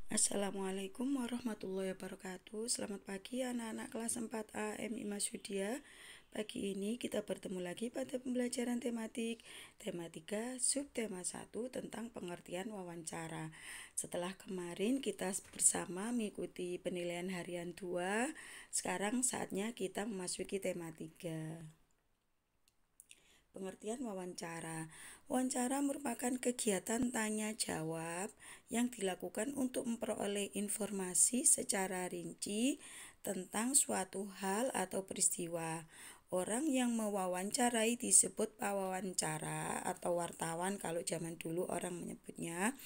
Assalamualaikum warahmatullahi wabarakatuh. Selamat pagi anak-anak kelas 4A MI Masudia. Pagi ini kita bertemu lagi pada pembelajaran tematika subtema 1 tentang pengertian wawancara. Setelah kemarin kita bersama mengikuti penilaian harian 2, sekarang saatnya kita memasuki tema 3. Pengertian wawancara. Wawancara merupakan kegiatan tanya jawab yang dilakukan untuk memperoleh informasi secara rinci tentang suatu hal atau peristiwa. Orang yang mewawancarai disebut pewawancara atau wartawan kalau zaman dulu orang menyebutnya.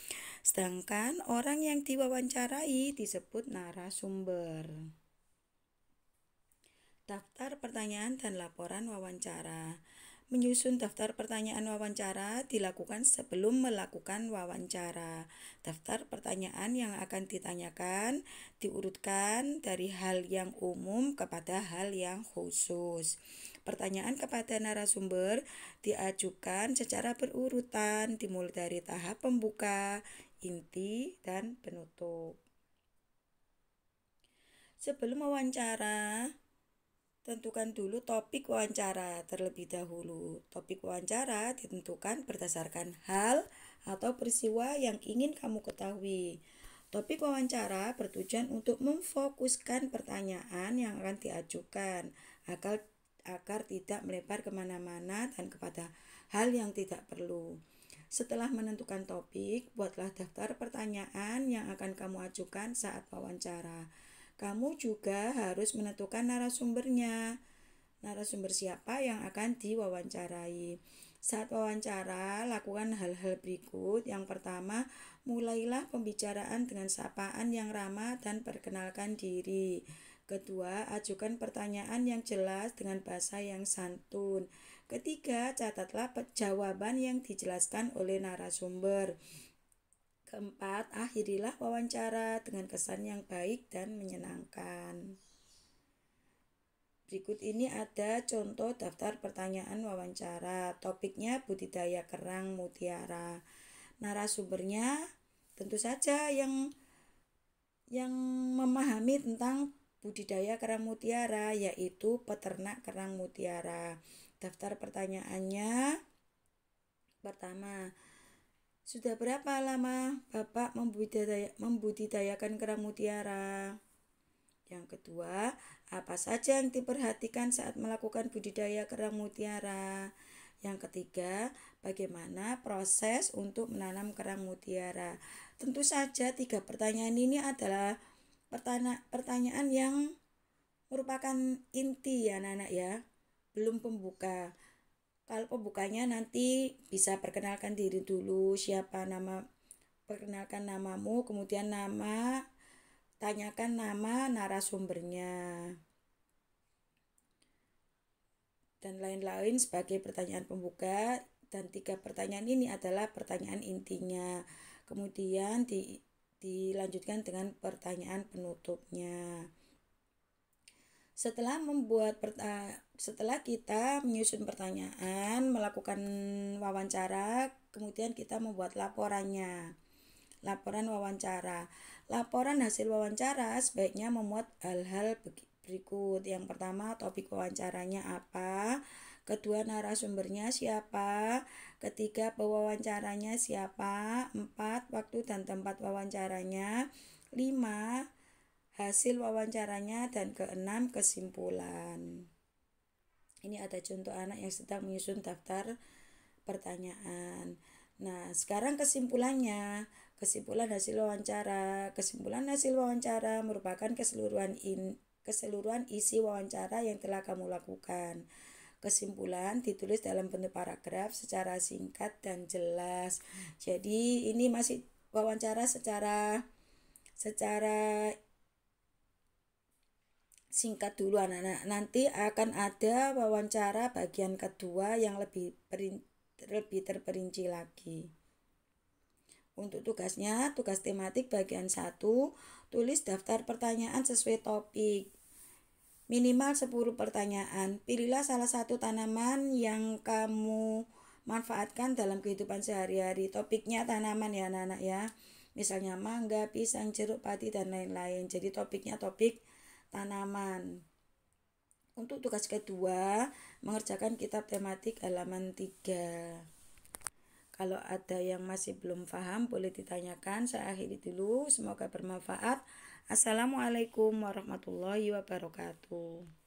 Sedangkan orang yang diwawancarai disebut narasumber. Daftar pertanyaan dan laporan wawancara. Menyusun daftar pertanyaan wawancara dilakukan sebelum melakukan wawancara. Daftar pertanyaan yang akan ditanyakan diurutkan dari hal yang umum kepada hal yang khusus. Pertanyaan kepada narasumber diajukan secara berurutan dimulai dari tahap pembuka, inti, dan penutup. Sebelum wawancara, tentukan dulu topik wawancara terlebih dahulu. Topik wawancara ditentukan berdasarkan hal atau peristiwa yang ingin kamu ketahui. Topik wawancara bertujuan untuk memfokuskan pertanyaan yang akan diajukan agar tidak melebar kemana-mana dan kepada hal yang tidak perlu. Setelah menentukan topik, buatlah daftar pertanyaan yang akan kamu ajukan saat wawancara. Kamu juga harus menentukan narasumbernya. Narasumber siapa yang akan diwawancarai. Saat wawancara, lakukan hal-hal berikut. Yang pertama, mulailah pembicaraan dengan sapaan yang ramah dan perkenalkan diri. Kedua, ajukan pertanyaan yang jelas dengan bahasa yang santun. Ketiga, catatlah jawaban yang dijelaskan oleh narasumber. Keempat, akhirilah wawancara dengan kesan yang baik dan menyenangkan. Berikut ini ada contoh daftar pertanyaan wawancara. Topiknya budidaya kerang mutiara. Narasumbernya tentu saja yang memahami tentang budidaya kerang mutiara, yaitu peternak kerang mutiara. Daftar pertanyaannya pertama, sudah berapa lama Bapak membudidayakan kerang mutiara? Yang kedua, apa saja yang diperhatikan saat melakukan budidaya kerang mutiara? Yang ketiga, bagaimana proses untuk menanam kerang mutiara? Tentu saja 3 pertanyaan ini adalah pertanyaan yang merupakan inti ya anak-anak ya, belum pembuka. Kalau pembukanya nanti bisa perkenalkan diri dulu, perkenalkan namamu, kemudian tanyakan nama narasumbernya, dan lain-lain sebagai pertanyaan pembuka. Dan 3 pertanyaan ini adalah pertanyaan intinya. Kemudian dilanjutkan dengan pertanyaan penutupnya. Setelah kita menyusun pertanyaan, melakukan wawancara, kemudian kita membuat laporannya. Laporan wawancara. Laporan hasil wawancara sebaiknya memuat hal-hal berikut. Yang pertama, topik wawancaranya apa? Kedua, narasumbernya siapa? Ketiga, pewawancaranya siapa? 4, waktu dan tempat wawancaranya. 5, hasil wawancaranya, dan keenam, kesimpulan. Ini ada contoh anak yang sedang menyusun daftar pertanyaan. Nah, sekarang kesimpulannya. Kesimpulan hasil wawancara. Kesimpulan hasil wawancara merupakan keseluruhan isi wawancara yang telah kamu lakukan. Kesimpulan ditulis dalam bentuk paragraf secara singkat dan jelas. Jadi ini masih wawancara secara singkat dulu anak-anak. Nanti akan ada wawancara bagian kedua yang lebih terperinci lagi. Untuk tugasnya, tugas tematik bagian 1, tulis daftar pertanyaan sesuai topik. Minimal 10 pertanyaan. Pilihlah salah satu tanaman yang kamu manfaatkan dalam kehidupan sehari-hari. Topiknya tanaman ya anak-anak ya. Misalnya mangga, pisang, jeruk, padi, dan lain-lain. Jadi topiknya topik tanaman. Untuk tugas kedua, mengerjakan kitab tematik halaman 3. Kalau ada yang masih belum paham, boleh ditanyakan. Saya akhiri dulu. Semoga bermanfaat. Assalamualaikum warahmatullahi wabarakatuh.